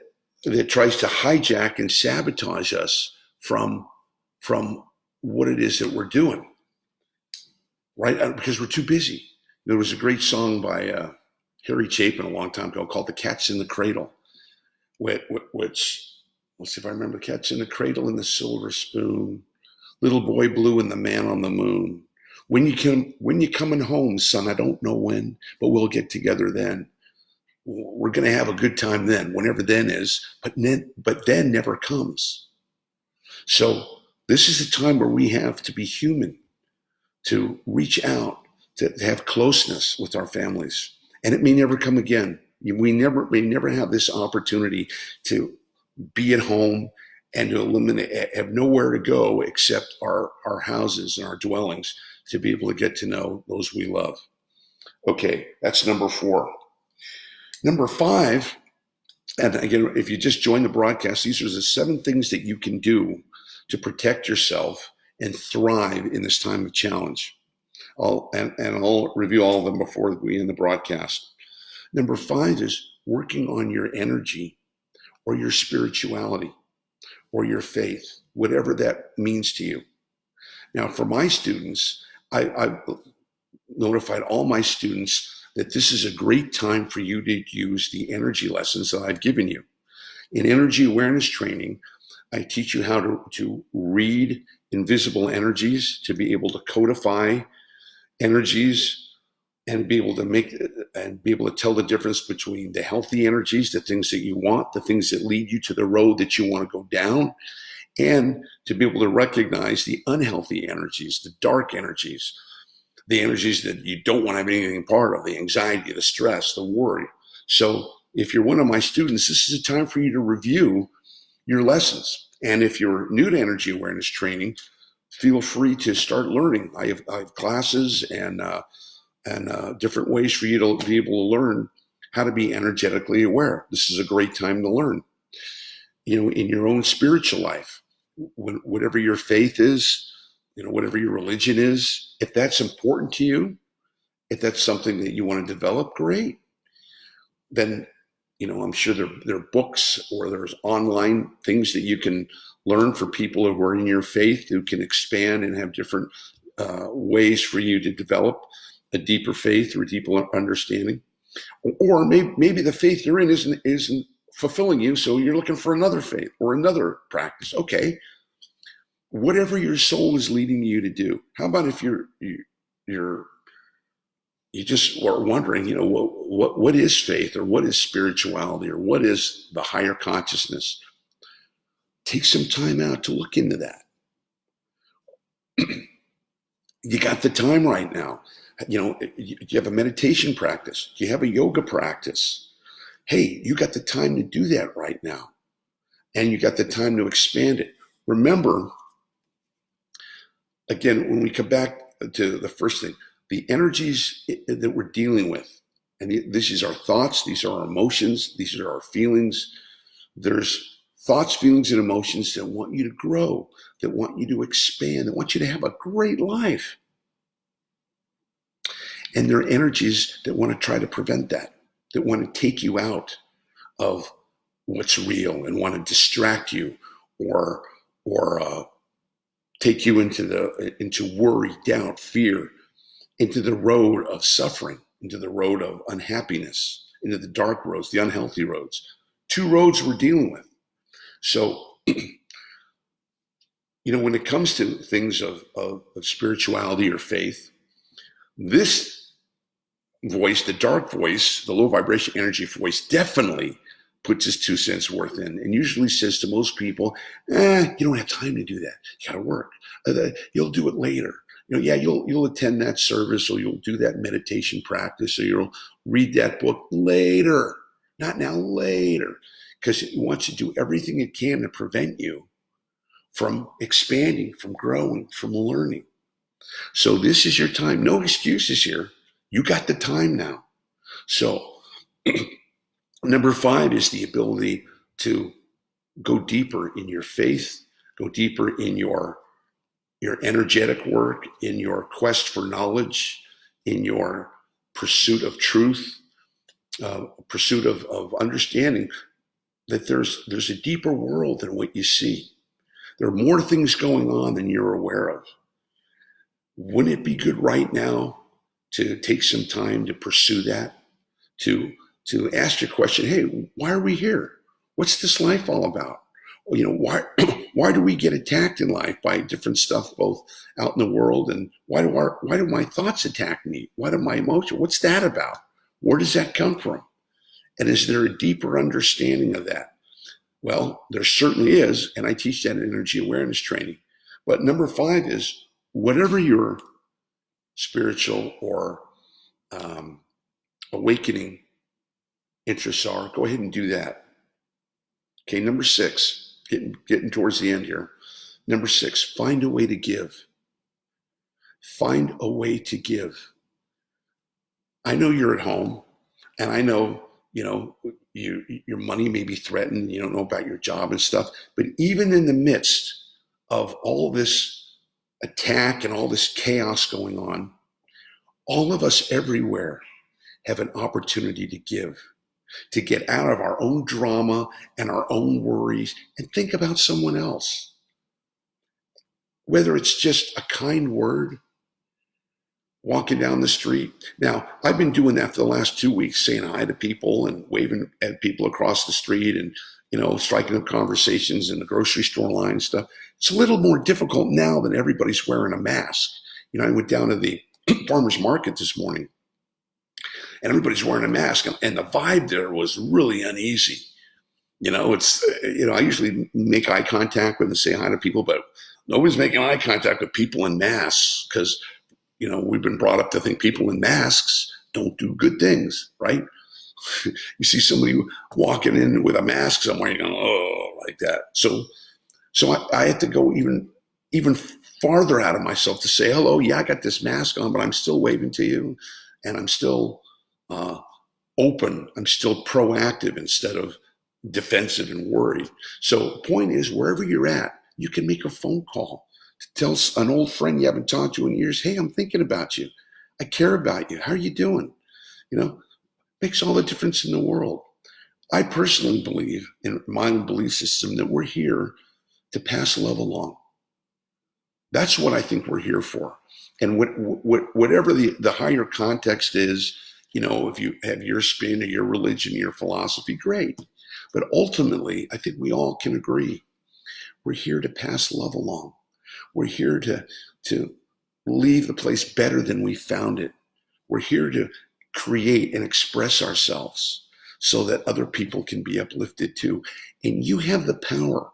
tries to hijack and sabotage us from what it is that we're doing, right? Because we're too busy. There was a great song by Harry Chapin a long time ago called "The Cat's in the Cradle," which, let's see if I remember. Cat's in the cradle and the silver spoon, little boy blue and the man on the moon. When you coming home, son? I don't know when, but we'll get together then. We're going to have a good time then, whenever then is, but then never comes. So this is the time where we have to be human, to reach out, to have closeness with our families. And it may never come again. We may never have this opportunity to be at home and to have nowhere to go except our houses and our dwellings to be able to get to know those we love. Okay, that's number 4. Number 5, and again, if you just join the broadcast, these are the 7 things that you can do to protect yourself and thrive in this time of challenge. I'll review all of them before we end the broadcast. Number 5 is working on your energy or your spirituality or your faith, whatever that means to you. Now, for my students, I've notified all my students that this is a great time for you to use the energy lessons that I've given you. In energy awareness training, I teach you how to read invisible energies, to be able to codify energies, and be able to tell the difference between the healthy energies, the things that you want, the things that lead you to the road that you want to go down, and to be able to recognize the unhealthy energies, the dark energies, the energies that you don't want to have anything part of, the anxiety, the stress, the worry. So if you're one of my students, this is a time for you to review your lessons. And if you're new to energy awareness training, feel free to start learning. I have classes and different ways for you to be able to learn how to be energetically aware. This is a great time to learn. In your own spiritual life, whatever your faith is, whatever your religion is, if that's important to you, if that's something that you want to develop, great. Then, I'm sure there are books or there's online things that you can learn for people who are in your faith, who can expand and have different ways for you to develop a deeper faith or a deeper understanding. Or maybe the faith you're in isn't fulfilling you, so you're looking for another faith or another practice. Okay. Whatever your soul is leading you to do. How about if you just are wondering, what is faith, or what is spirituality, or what is the higher consciousness? Take some time out to look into that. You got the time right now. You have a meditation practice. You have a yoga practice. Hey, you got the time to do that right now. And you got the time to expand it. Remember, again, when we come back to the first thing, the energies that we're dealing with, and this is our thoughts, these are our emotions, these are our feelings. There's thoughts, feelings, and emotions that want you to grow, that want you to expand, that want you to have a great life. And there are energies that want to try to prevent that want to take you out of what's real and want to distract you or take you into worry, doubt, fear, into the road of suffering, into the road of unhappiness, into the dark roads, the unhealthy roads. Two roads we're dealing with. So, when it comes to things of spirituality or faith, this voice, the dark voice, the low vibration energy voice, definitely puts his 2 cents worth in and usually says to most people, you don't have time to do that. You gotta work. You'll do it later. You'll attend that service, or you'll do that meditation practice, or you'll read that book later. Not now, later. Because it wants to do everything it can to prevent you from expanding, from growing, from learning. So this is your time. No excuses here. You got the time now. So number 5 is the ability to go deeper in your faith, go deeper in your energetic work, in your quest for knowledge, in your pursuit of truth, pursuit of understanding that there's a deeper world than what you see. There are more things going on than you're aware of. Wouldn't it be good right now to take some time to pursue that, to ask your question, hey, why are we here? What's this life all about? Why do we get attacked in life by different stuff, both out in the world, and why do my thoughts attack me? Why do my emotions? What's that about? Where does that come from? And is there a deeper understanding of that? Well, there certainly is, and I teach that in energy awareness training. But number 5 is whatever your spiritual or awakening interests are, go ahead and do that. Okay, number 6, getting towards the end here. Number 6, find a way to give. Find a way to give. I know you're at home, and I know, your money may be threatened. You don't know about your job and stuff. But even in the midst of all this attack and all this chaos going on, all of us everywhere have an opportunity to give, to get out of our own drama and our own worries and think about someone else. Whether it's just a kind word, walking down the street. Now, I've been doing that for the last 2 weeks, saying hi to people and waving at people across the street and, striking up conversations in the grocery store line and stuff. It's a little more difficult now that everybody's wearing a mask. I went down to the farmer's market this morning and everybody's wearing a mask, and the vibe there was really uneasy. I usually make eye contact with and say hi to people, but nobody's making eye contact with people in masks because we've been brought up to think people in masks don't do good things, right? You see somebody walking in with a mask somewhere, you're going, oh, like that. So I have to go even farther out of myself to say, hello, yeah, I got this mask on, but I'm still waving to you, and I'm still open. I'm still proactive instead of defensive and worried. So the point is, wherever you're at, you can make a phone call to tell an old friend you haven't talked to in years, hey, I'm thinking about you. I care about you. How are you doing? Makes all the difference in the world. I personally believe in my own belief system that we're here to pass love along. That's what I think we're here for. And whatever the higher context is, if you have your spin or your religion, your philosophy, great. But ultimately, I think we all can agree we're here to pass love along. We're here to leave the place better than we found it. We're here to create and express ourselves so that other people can be uplifted too. And you have the power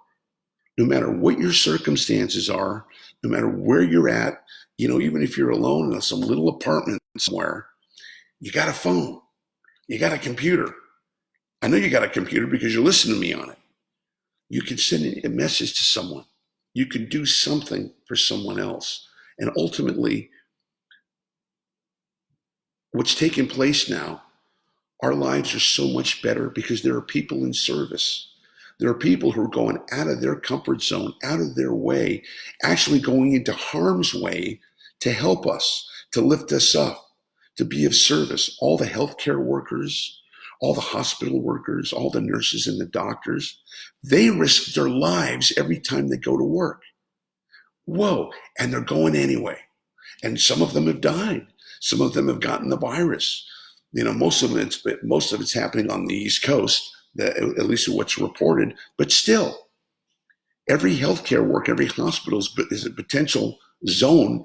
no matter what your circumstances are, no matter where you're at, even if you're alone in some little apartment somewhere, you got a phone, you got a computer. I know you got a computer because you're listening to me on it. You can send a message to someone. You can do something for someone else. And ultimately, what's taking place now, our lives are so much better because there are people in service. There are people who are going out of their comfort zone, out of their way, actually going into harm's way to help us, to lift us up, to be of service. All the healthcare workers, all the hospital workers, all the nurses and the doctors, they risk their lives every time they go to work. Whoa, and they're going anyway. And some of them have died. Some of them have gotten the virus. Most of it's happening on the East Coast, at least what's reported. But still, every healthcare worker, every hospital is a potential zone,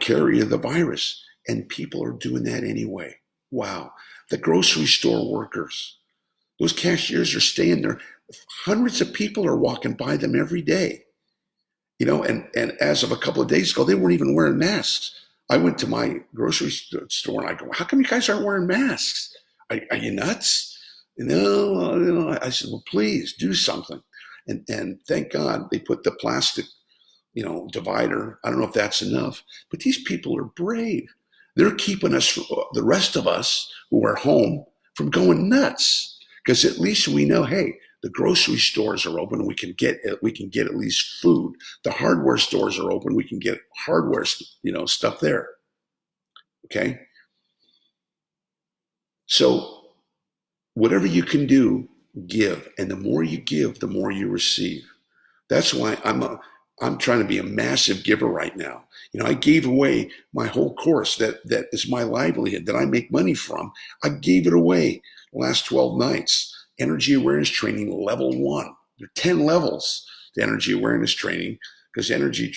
carrier of the virus. And people are doing that anyway. Wow. The grocery store workers, those cashiers are staying there. Hundreds of people are walking by them every day. And as of a couple of days ago, they weren't even wearing masks. I went to my grocery store and I go, how come you guys aren't wearing masks? Are you nuts? No. I said, well, please do something. And thank God they put the plastic, divider. I don't know if that's enough, but these people are brave. They're keeping us, the rest of us who are home, from going nuts. Because at least we know, hey, the grocery stores are open. We can get at least food. The hardware stores are open. We can get hardware, stuff there. Okay. So whatever you can do, give. And the more you give, the more you receive. That's why I'm trying to be a massive giver right now. I gave away my whole course that is my livelihood, that I make money from. I gave it away the last 12 nights. Energy awareness training level 1. There are 10 levels to energy awareness training, because energy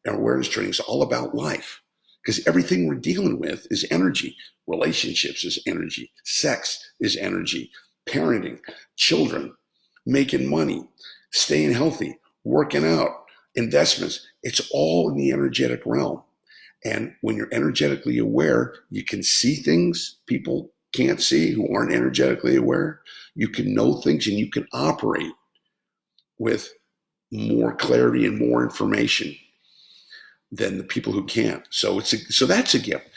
awareness training is all about life. Because everything we're dealing with is energy. Relationships is energy. Sex is energy. Parenting, children, making money, staying healthy, working out, investments. It's all in the energetic realm. And when you're energetically aware, you can see things people can't see who aren't energetically aware. You can know things and you can operate with more clarity and more information than the people who can't. So that's a gift.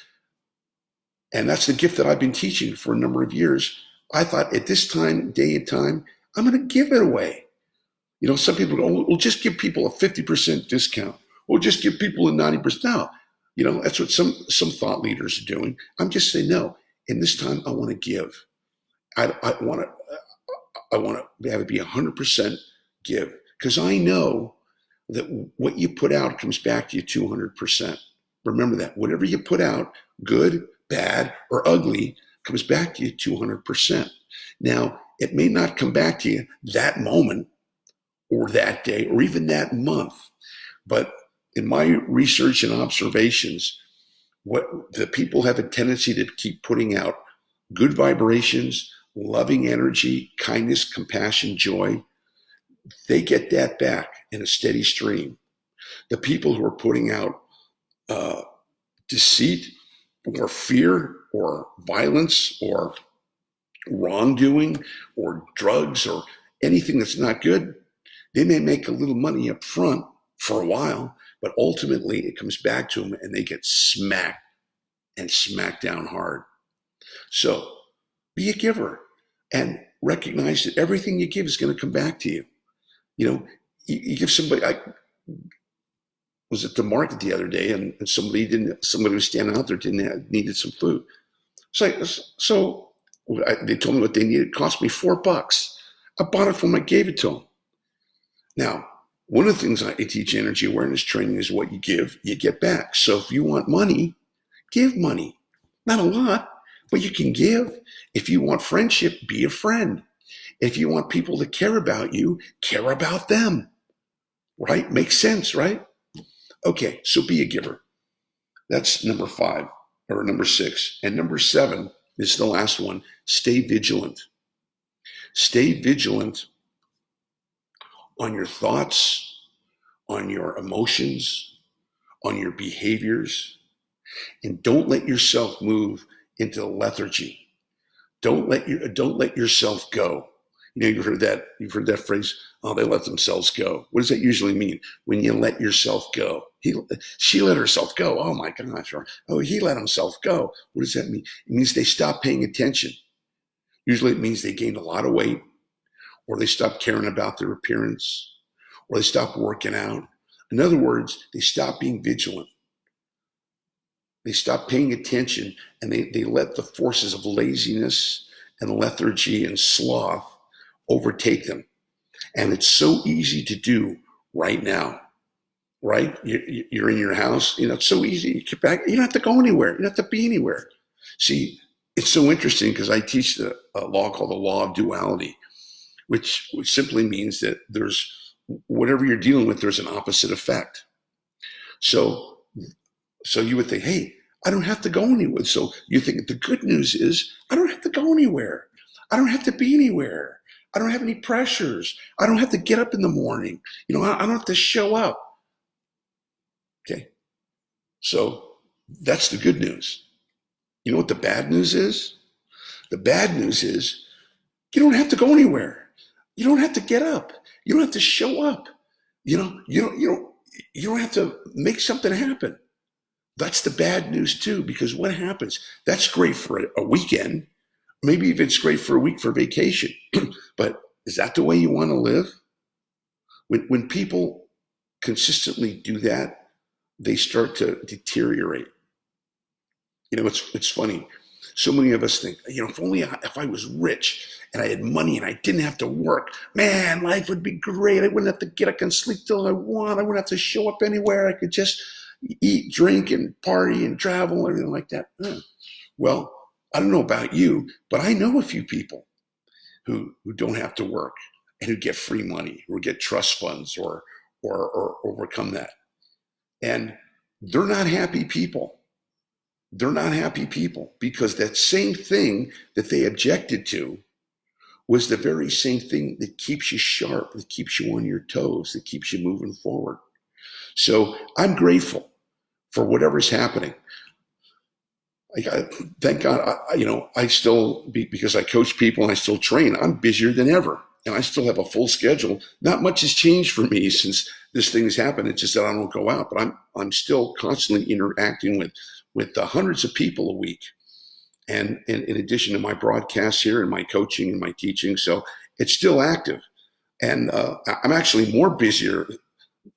And that's the gift that I've been teaching for a number of years. I thought at this time, day and time, I'm going to give it away. Some people go, we'll just give people a 50% discount. We'll just give people a 90%. No, that's what some thought leaders are doing. I'm just saying, no, in this time, I want to give. I want to have it be 100% give, because I know that what you put out comes back to you 200%. Remember that. Whatever you put out, good, bad, or ugly, comes back to you 200%. Now, it may not come back to you that moment or that day or even that month, but in my research and observations, what the people have a tendency to keep putting out good vibrations, loving energy, kindness, compassion, joy. They get that back in a steady stream. The people who are putting out deceit or fear or violence or wrongdoing or drugs or anything that's not good, they may make a little money up front for a while, but ultimately it comes back to them and they get smacked down hard. So be a giver and recognize that everything you give is going to come back to you. You give somebody, I was at the market the other day and somebody was standing out there, needed some food. So they told me what they needed. It cost me $4. I bought it for them. I gave it to them. Now, one of the things I teach energy awareness training is what you give, you get back. So if you want money, give money. Not a lot, but you can give. If you want friendship, be a friend. If you want people to care about you, care about them. Right? Makes sense, right? Okay, so be a giver. That's number 5 or number 6. And number 7 is the last one. Stay vigilant. Stay vigilant on your thoughts, on your emotions, on your behaviors, and don't let yourself move into lethargy. Don't let yourself go. You know, you've heard that phrase, oh, they let themselves go. What does that usually mean? When you let yourself go. She let herself go. Oh my gosh. Or, oh, he let himself go. What does that mean? It means they stopped paying attention. Usually it means they gained a lot of weight, or they stopped caring about their appearance, or they stopped working out. In other words, they stopped being vigilant. They stopped paying attention, and they let the forces of laziness and lethargy and sloth overtake them. And it's so easy to do right now, right? You're in your house. You know, it's so easy. You get back. You don't have to go anywhere. You don't have to be anywhere. See, it's so interesting because I teach a law called the law of duality, which simply means that there's whatever you're dealing with, there's an opposite effect. So you would think, hey, I don't have to go anywhere. So you think the good news is I don't have to go anywhere. I don't have to be anywhere. I don't have any pressures. I don't have to get up in the morning. You know, I don't have to show up. Okay. So that's the good news. You know what the bad news is? The bad news is you don't have to go anywhere. You don't have to get up. You don't have to show up. You don't have to make something happen. That's the bad news too, because what happens? That's great for a weekend. Maybe even it's great for a week for vacation. But is that the way you want to live? When people consistently do that, they start to deteriorate. You know, it's funny. So many of us think, you know, if I was rich and I had money and I didn't have to work, man, life would be great. I wouldn't have to get up and sleep till I want. I wouldn't have to show up anywhere. I could just eat, drink, and party and travel, and everything like that. Well, I don't know about you, but I know a few people who don't have to work and who get free money or get trust funds or overcome that. And they're not happy people. They're not happy people because that same thing that they objected to was the very same thing that keeps you sharp, that keeps you on your toes, that keeps you moving forward. So I'm grateful for whatever's happening. Thank God, I still, because I coach people and I still train, I'm busier than ever. And I still have a full schedule. Not much has changed for me since this thing has happened. It's just that I don't go out, but I'm still constantly interacting with hundreds of people a week. And in addition to my broadcasts here and my coaching and my teaching. So it's still active. And I'm actually more busier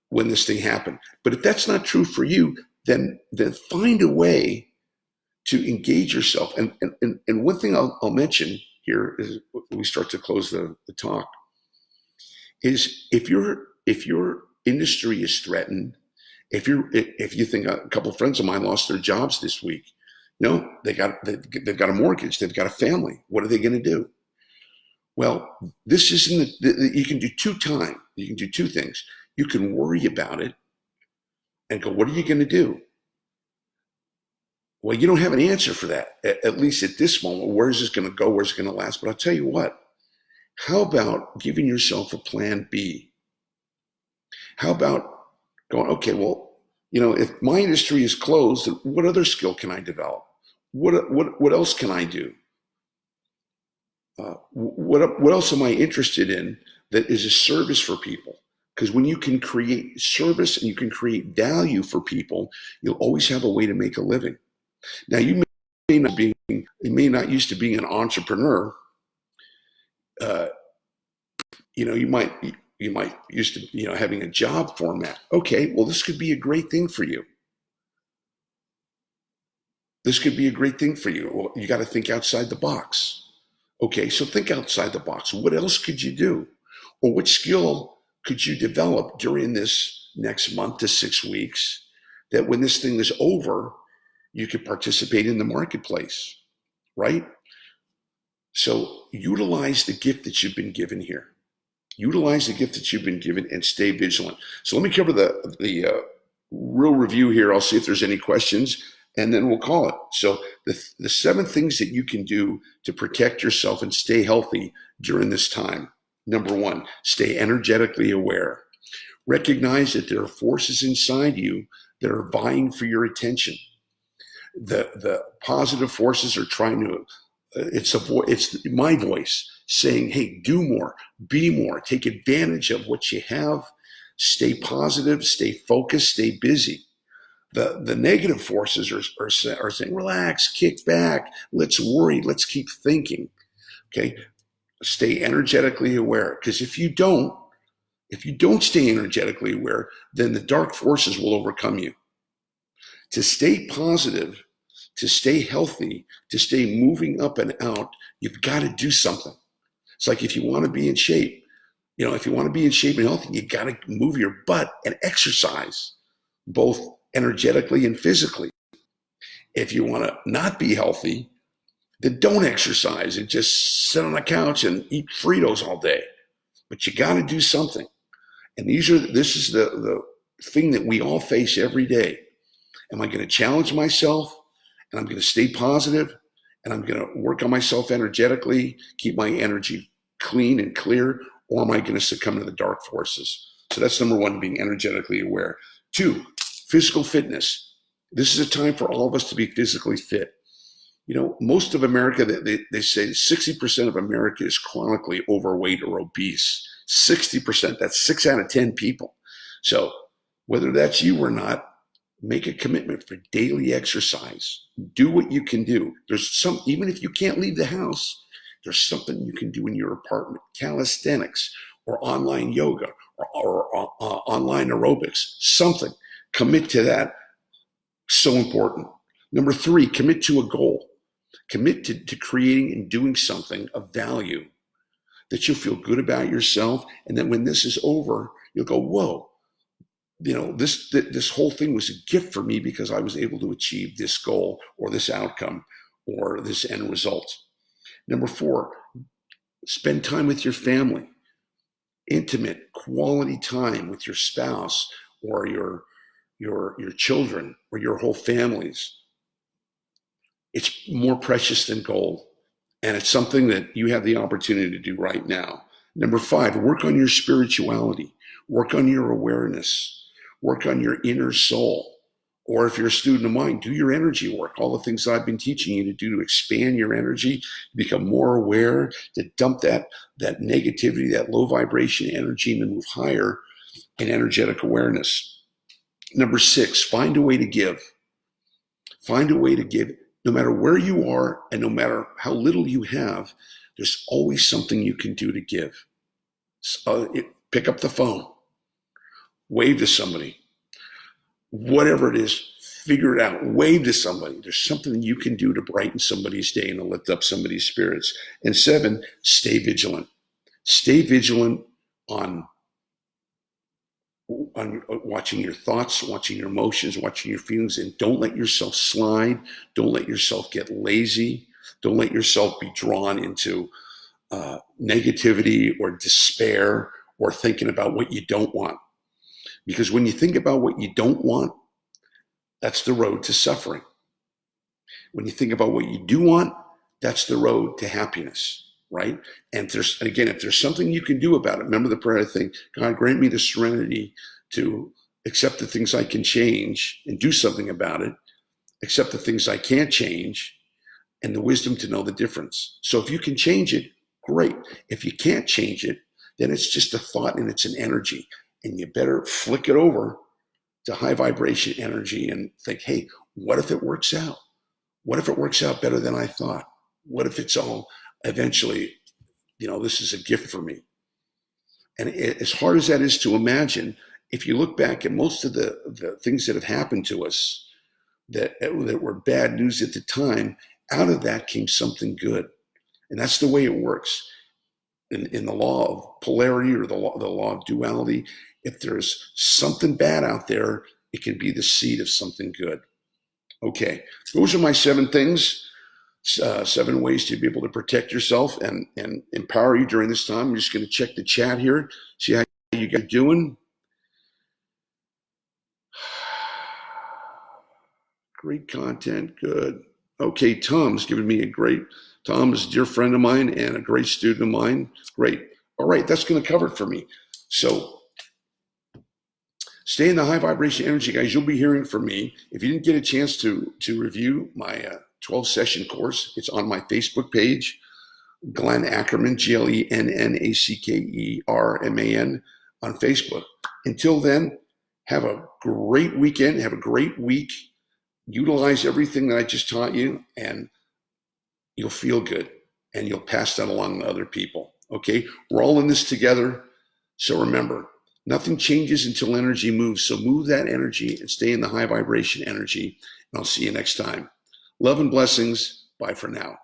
when this thing happened. But if that's not true for you, then find a way to engage yourself. And one thing I'll mention here is when we start to close the talk is if your industry is threatened, if you think a couple of friends of mine lost their jobs this week, no, they've got a mortgage, they've got a family. What are they going to do? Well, this isn't. You can do You can do two things. You can worry about it and go, what are you going to do? Well, you don't have an answer for that, at least at this moment. Where is this going to go? Where's it going to last? But I'll tell you what, how about giving yourself a plan B? How about going, okay, well, if my industry is closed, what other skill can I develop? What else can I do? What else am I interested in that is a service for people? Because when you can create service and you can create value for people, you'll always have a way to make a living. Now, you may not used to being an entrepreneur. You might used to having a job format. Okay, well, this could be a great thing for you. This could be a great thing for you. Well, you got to think outside the box. Okay, so think outside the box. What else could you do? Or what skill could you develop during this next month to 6 weeks that when this thing is over, you could participate in the marketplace, right? So utilize the gift that you've been given here. Utilize the gift that you've been given and stay vigilant. So let me cover the real review here. I'll see if there's any questions, and then we'll call it. So the 7 things that you can do to protect yourself and stay healthy during this time. Number one, stay energetically aware. Recognize that there are forces inside you that are vying for your attention. The positive forces are trying to, it's my voice saying, hey, do more, be more, take advantage of what you have, stay positive, stay focused, stay busy. The negative forces are saying, relax, kick back, let's worry, let's keep thinking. Okay, stay energetically aware, because if you don't stay energetically aware, then the dark forces will overcome you. To stay positive, to stay healthy, to stay moving up and out, you've got to do something. It's like if you want to be in shape, if you want to be in shape and healthy, you got to move your butt and exercise, both energetically and physically. If you want to not be healthy, then don't exercise and just sit on the couch and eat Fritos all day. But you got to do something. And this is the thing that we all face every day. Am I going to challenge myself, and I'm going to stay positive, and I'm going to work on myself energetically, keep my energy clean and clear, or am I going to succumb to the dark forces? So that's number one, being energetically aware. Two, physical fitness. This is a time for all of us to be physically fit. Most of America, they say 60% of America is chronically overweight or obese. 60%, that's 6 out of 10 people. So whether that's you or not, make a commitment for daily exercise. Do what you can do. Even if you can't leave the house, there's something you can do in your apartment. Calisthenics or online yoga or online aerobics, something. Commit to that. So important. Number three, commit to a goal. Commit to creating and doing something of value that you'll feel good about yourself. And then when this is over, you'll go, whoa, this whole thing was a gift for me because I was able to achieve this goal or this outcome or this end result. Number four, spend time with your family. Intimate, quality time with your spouse or your children or your whole families. It's more precious than gold. And it's something that you have the opportunity to do right now. Number five, work on your spirituality. Work on your awareness. Work on your inner soul. Or if you're a student of mine, do your energy work. All the things I've been teaching you to do to expand your energy, become more aware, to dump that negativity, that low vibration energy, and to move higher in energetic awareness. Number six, find a way to give. Find a way to give. No matter where you are and no matter how little you have, there's always something you can do to give. Pick up the phone, wave to somebody, whatever it is, figure it out, wave to somebody. There's something you can do to brighten somebody's day and to lift up somebody's spirits. And seven, stay vigilant. Stay vigilant on watching your thoughts, watching your emotions, watching your feelings, and don't let yourself slide. Don't let yourself get lazy. Don't let yourself be drawn into negativity or despair or thinking about what you don't want. Because when you think about what you don't want, that's the road to suffering. When you think about what you do want, that's the road to happiness, right? And if there's something you can do about it, remember the prayer thing, God, grant me the serenity to accept the things I can change and do something about it, accept the things I can't change, and the wisdom to know the difference. So if you can change it, great. If you can't change it, then it's just a thought and it's an energy. And you better flick it over to high vibration energy and think, hey, what if it works out? What if it works out better than I thought? What if it's all eventually, this is a gift for me? And as hard as that is to imagine, if you look back at most of the things that have happened to us that were bad news at the time, out of that came something good. And that's the way it works. In the law of polarity or the law of duality, if there's something bad out there, it can be the seed of something good. Okay, those are my 7 things, 7 ways to be able to protect yourself and empower you during this time. I'm just going to check the chat here, see how you guys are doing. Great content, good. Okay, Tom's giving me Tom is a dear friend of mine and a great student of mine. Great. All right, that's going to cover it for me. So stay in the high vibration energy, guys. You'll be hearing from me. If you didn't get a chance to review my 12-session course, it's on my Facebook page, Glenn Ackerman, GlenNAckerman on Facebook. Until then, have a great weekend. Have a great week. Utilize everything that I just taught you, and you'll feel good, and you'll pass that along to other people. Okay? We're all in this together. So remember, nothing changes until energy moves. So move that energy and stay in the high vibration energy. And I'll see you next time. Love and blessings. Bye for now.